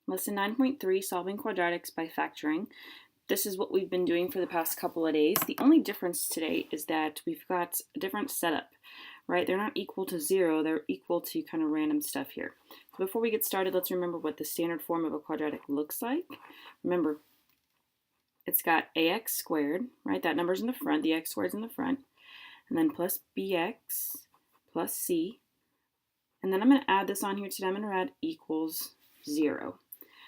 Lesson 9.3, Solving Quadratics by Factoring. This is what we've been doing for the past couple of days. The only difference today is that we've got a different setup, right? They're not equal to 0, they're equal to kind of random stuff here. So before we get started, let's remember what the standard form of a quadratic looks like. Remember, it's got ax squared, right? That number's in the front, the x squared's in the front, and then plus bx plus c. And then I'm going to add this on here today. I'm going to add equals 0.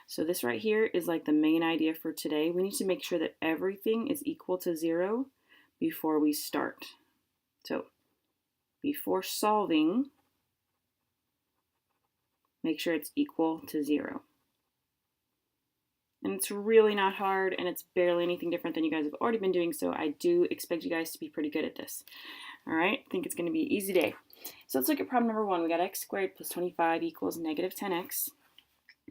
So this right here is like the main idea for today. We need to make sure that everything is equal to 0 before we start. So before solving, make sure it's equal to 0. And it's really not hard, and it's barely anything different than you guys have already been doing, so I do expect you guys to be pretty good at this. All right, I think it's going to be an easy day. So let's look at problem number 1. We got x squared plus 25 equals negative 10x.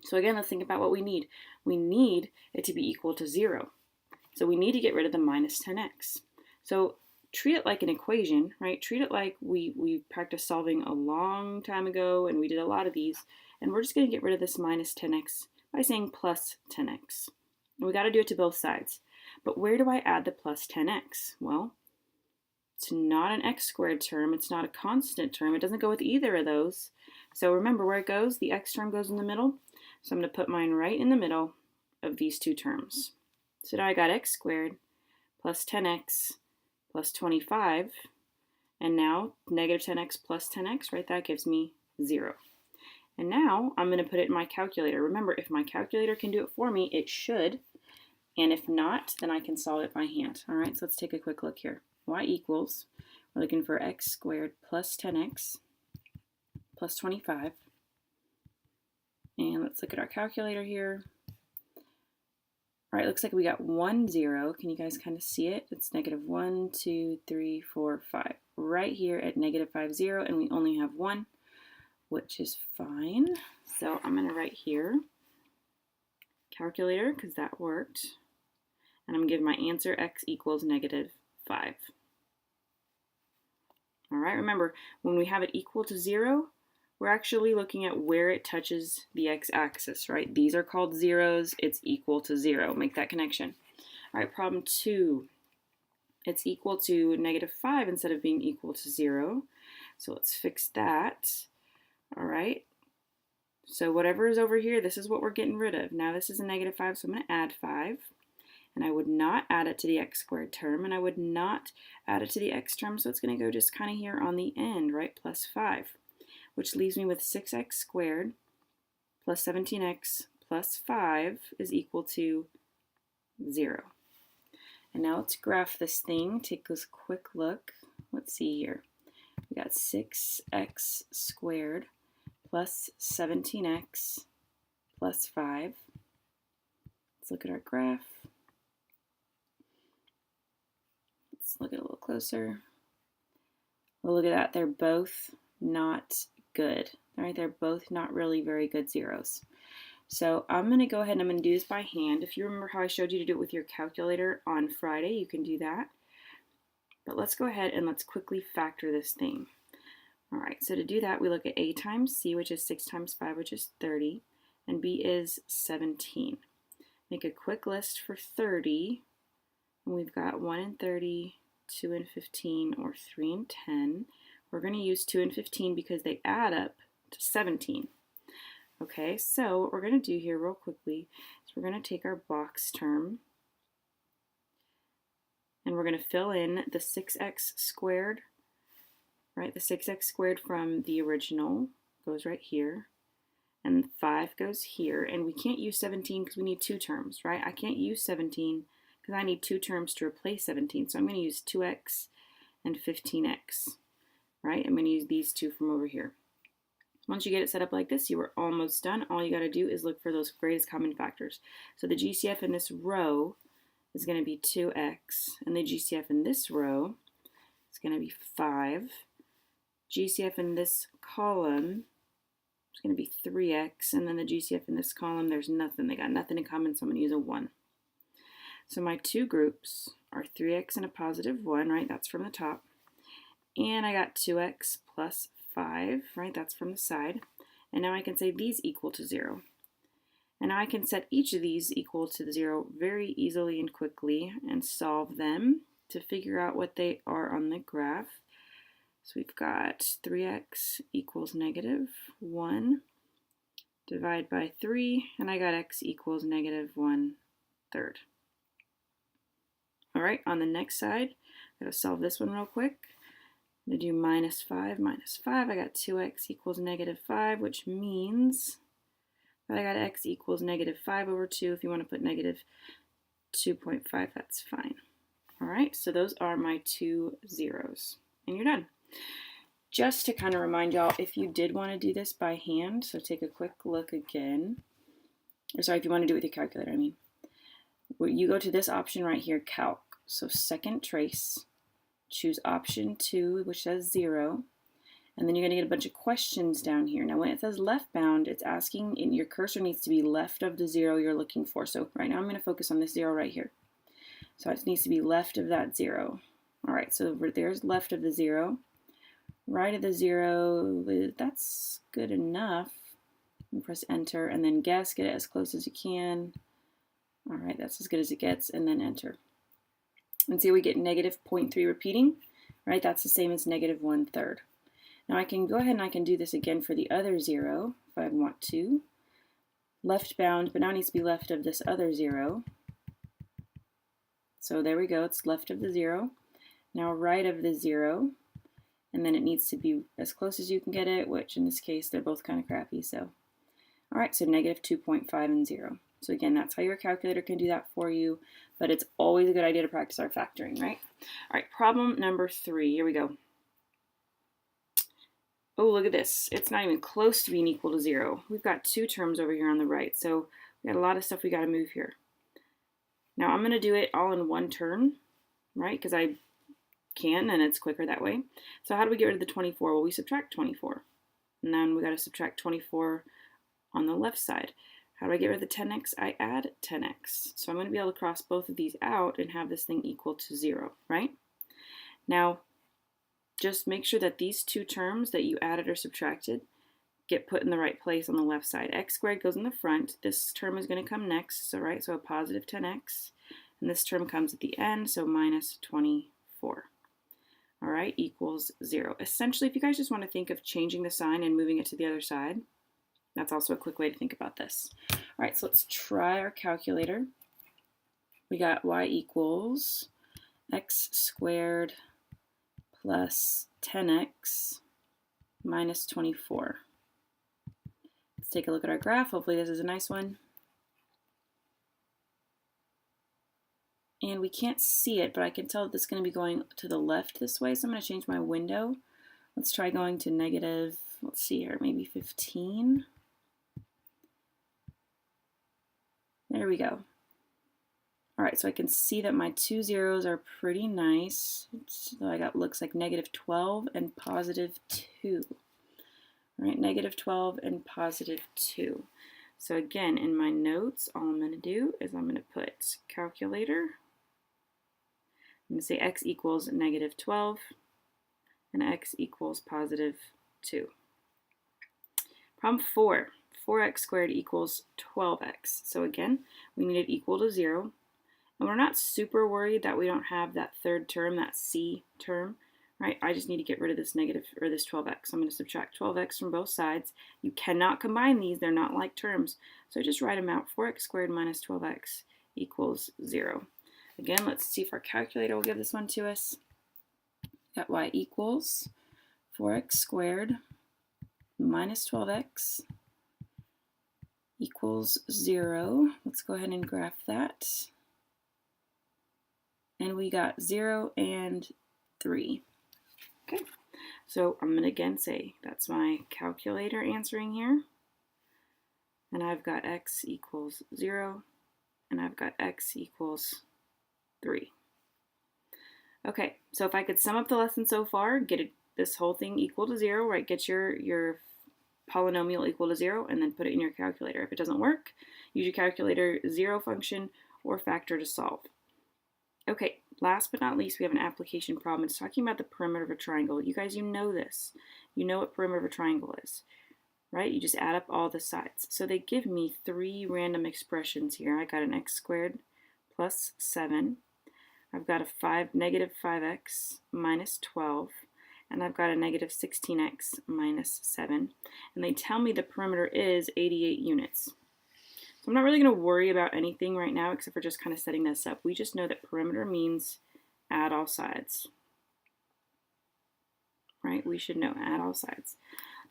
So again, let's think about what we need. We need it to be equal to 0. So we need to get rid of the minus 10x. So treat it like an equation, right? Treat it like we practiced solving a long time ago, and we did a lot of these. And we're just going to get rid of this minus 10x by saying plus 10x. And we got to do it to both sides. But where do I add the plus 10x? Well, it's not an x squared term. It's not a constant term. It doesn't go with either of those. So remember where it goes. The x term goes in the middle. So I'm going to put mine right in the middle of these two terms. So now I got x squared plus 10x plus 25. And now negative 10x plus 10x, right? That gives me 0. And now I'm going to put it in my calculator. Remember, if my calculator can do it for me, it should. And if not, then I can solve it by hand. All right, so let's take a quick look here. Y equals, we're looking for x squared plus 10x plus 25. And let's look at our calculator here. All right, looks like we got 1, 0. Can you guys kind of see it? It's negative 1, 2, 3, 4, 5. Right here at negative 5, 0, and we only have 1, which is fine. So I'm going to write here calculator, because that worked. And I'm going to give my answer x equals negative 5. All right, remember, when we have it equal to 0, we're actually looking at where it touches the x-axis, right? These are called zeros. It's equal to 0. Make that connection. All right, problem 2. It's equal to negative 5 instead of being equal to 0. So let's fix that. All right. So whatever is over here, this is what we're getting rid of. Now this is a negative 5, so I'm going to add 5. And I would not add it to the x squared term, and I would not add it to the x term, so it's going to go just kind of here on the end, right? Plus 5. Which leaves me with 6x squared plus 17x plus 5 is equal to 0. And now let's graph this thing. Take a quick look. Let's see here. We got 6x squared plus 17x plus 5. Let's look at our graph. Let's look at it a little closer. Well, look at that. They're both not good. All right, they're both not really very good zeros. So I'm going to go ahead and I'm going to do this by hand. If you remember how I showed you to do it with your calculator on Friday, you can do that. But let's go ahead and let's quickly factor this thing. All right, so to do that, we look at a times c, which is 6 times 5, which is 30, and b is 17. Make a quick list for 30, and we've got 1 and 30, 2 and 15, or 3 and 10. We're going to use 2 and 15 because they add up to 17. Okay, so what we're going to do here real quickly is we're going to take our box term and we're going to fill in the 6x squared, right? The 6x squared from the original goes right here, and 5 goes here, and we can't use 17 because we need 2 terms, right? I can't use 17 because I need 2 terms to replace 17, so I'm going to use 2x and 15x. Right, I'm going to use these two from over here. Once you get it set up like this, you are almost done. All you got to do is look for those greatest common factors. So the GCF in this row is going to be 2x, and the GCF in this row is going to be 5. GCF in this column is going to be 3x, and then the GCF in this column, there's nothing. They got nothing in common, so I'm going to use a 1. So my two groups are 3x and a positive 1, right? That's from the top. And I got 2x plus 5, right? That's from the side. And now I can say these equal to 0. And now I can set each of these equal to the 0 very easily and quickly and solve them to figure out what they are on the graph. So we've got 3x equals negative 1, divide by 3, and I got x equals negative 1/3. All right, on the next side, I gotta solve this one real quick. I'm gonna do minus 5 minus 5. I got 2x equals negative 5, which means that I got x equals negative 5/2. If you want to put negative 2.5, that's fine. All right, so those are my two zeros, and you're done. Just to kind of remind y'all, if you did want to do this by hand, so take a quick look again, or sorry, if you want to do it with your calculator, I mean, you go to this option right here, calc. So second trace, choose option 2, which says 0, and then you're going to get a bunch of questions down here. Now when it says left bound, it's asking, and your cursor needs to be left of the 0 you're looking for. So right now I'm going to focus on this 0 right here. So it needs to be left of that 0. All right, so there's left of the 0. Right of the 0, that's good enough. And press enter, and then guess, get it as close as you can. All right, that's as good as it gets, and then enter. And see, we get negative 0.3 repeating, right? That's the same as negative 1/3. Now I can go ahead and I can do this again for the other 0 if I want to. Left bound, but now it needs to be left of this other 0. So there we go, it's left of the 0. Now right of the 0, and then it needs to be as close as you can get it, which in this case, they're both kind of crappy, so. All right, so negative 2.5 and 0. So again, that's how your calculator can do that for you, but it's always a good idea to practice our factoring, right? All right, problem number 3, here we go. Oh, look at this. It's not even close to being equal to 0. We've got two terms over here on the right, so we got a lot of stuff we got to move here. Now I'm going to do it all in one turn, right, because I can, and it's quicker that way. So how do we get rid of the 24? Well, we subtract 24, and then we got to subtract 24 on the left side. How do I get rid of the 10x? I add 10x. So I'm going to be able to cross both of these out and have this thing equal to 0, right? Now, just make sure that these two terms that you added or subtracted get put in the right place on the left side. X squared goes in the front. This term is going to come next, so right, so a positive 10x. And this term comes at the end, so minus 24. All right, equals 0. Essentially, if you guys just want to think of changing the sign and moving it to the other side, that's also a quick way to think about this. All right, so let's try our calculator. We got y equals x squared plus 10x minus 24. Let's take a look at our graph. Hopefully this is a nice one. And we can't see it, but I can tell that it's going to be going to the left this way, so I'm going to change my window. Let's try going to negative, let's see here, maybe 15. There we go. All right, so I can see that my two zeros are pretty nice. So I got, looks like negative 12 and positive 2. All right, negative 12 and positive 2. So again, in my notes, all I'm going to do is I'm going to put calculator. I'm going to say x equals negative 12 and x equals positive 2. Problem 4. 4x squared equals 12x. So again, we need it equal to 0. And we're not super worried that we don't have that third term, that c term, right? I just need to get rid of this negative, or this 12x. I'm going to subtract 12x from both sides. You cannot combine these. They're not like terms. So just write them out. 4x squared minus 12x equals 0. Again, let's see if our calculator will give this one to us. Got y equals 4x squared minus 12x equals 0. Let's go ahead and graph that. And we got 0 and 3. Okay, so I'm going to again say that's my calculator answering here. And I've got x equals 0, and I've got x equals 3. Okay, so if I could sum up the lesson so far, get this whole thing equal to 0, right? Get your polynomial equal to 0, and then put it in your calculator. If it doesn't work, use your calculator 0 function or factor to solve. Okay, last but not least, we have an application problem. It's talking about the perimeter of a triangle. You guys, you know this. You know what perimeter of a triangle is. right? You just add up all the sides. So they give me 3 random expressions here. I got an x squared plus 7. I've got a negative 5x minus 12. And I've got a negative 16x minus 7. And they tell me the perimeter is 88 units. So I'm not really going to worry about anything right now except for just kind of setting this up. We just know that perimeter means add all sides. Right? We should know add all sides.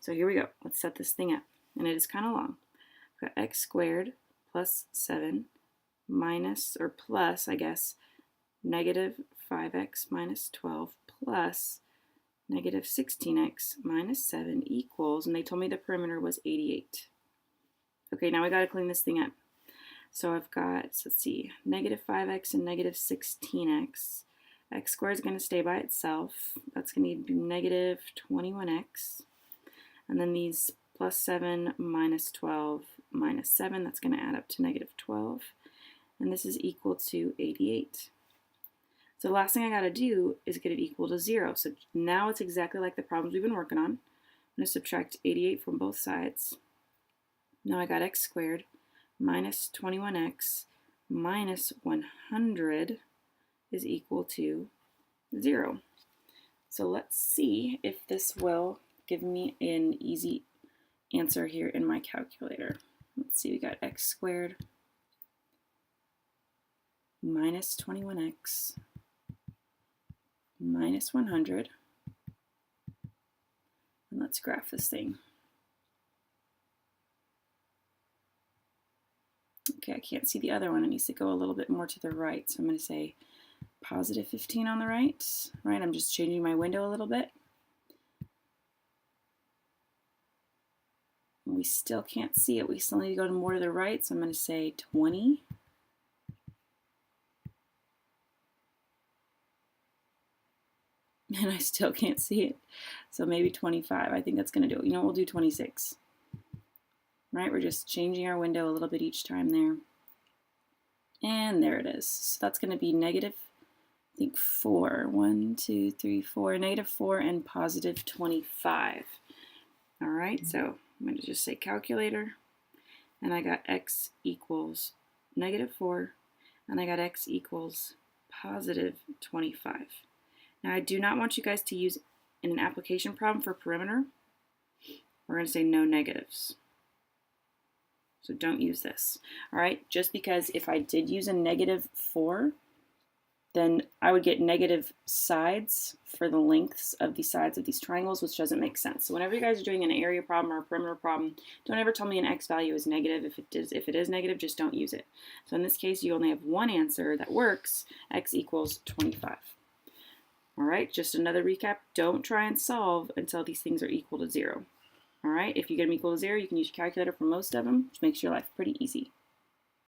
So here we go. Let's set this thing up. And it is kind of long. I've got x squared plus 7 minus, or plus, I guess, negative 5x minus 12 plus negative 16x minus 7 equals, and they told me the perimeter was 88. Okay, now we got to clean this thing up. So I've got, let's see, negative 5x and negative 16x. X squared is going to stay by itself. That's going to be negative 21x. And then these plus 7 minus 12 minus 7, that's going to add up to negative 12. And this is equal to 88. So the last thing I got to do is get it equal to 0. So now it's exactly like the problems we've been working on. I'm going to subtract 88 from both sides. Now I got x squared minus 21x minus 100 is equal to 0. So let's see if this will give me an easy answer here in my calculator. Let's see, we got x squared minus 21x minus 100. And let's graph this thing. Okay, I can't see the other one. It needs to go a little bit more to the right. So I'm going to say positive 15 on the right. Right, I'm just changing my window a little bit. And we still can't see it. We still need to go more to the right. So I'm going to say 20. And I still can't see it. So maybe 25. I think that's going to do it. You know, we'll do 26. Right, we're just changing our window a little bit each time there. And there it is. So that's going to be negative, I think 4. 1, 2, 3, 4. Negative 4 and positive 25. All right, so I'm going to just say calculator. And I got x equals negative 4. And I got x equals positive 25. Now, I do not want you guys to use in an application problem for perimeter. We're going to say no negatives. So don't use this. All right, just because if I did use a negative 4, then I would get negative sides for the lengths of the sides of these triangles, which doesn't make sense. So whenever you guys are doing an area problem or a perimeter problem, don't ever tell me an x value is negative. If it is negative, just don't use it. So in this case, you only have one answer that works, x equals 25. All right, just another recap. Don't try and solve until these things are equal to 0. All right, if you get them equal to 0, you can use your calculator for most of them, which makes your life pretty easy.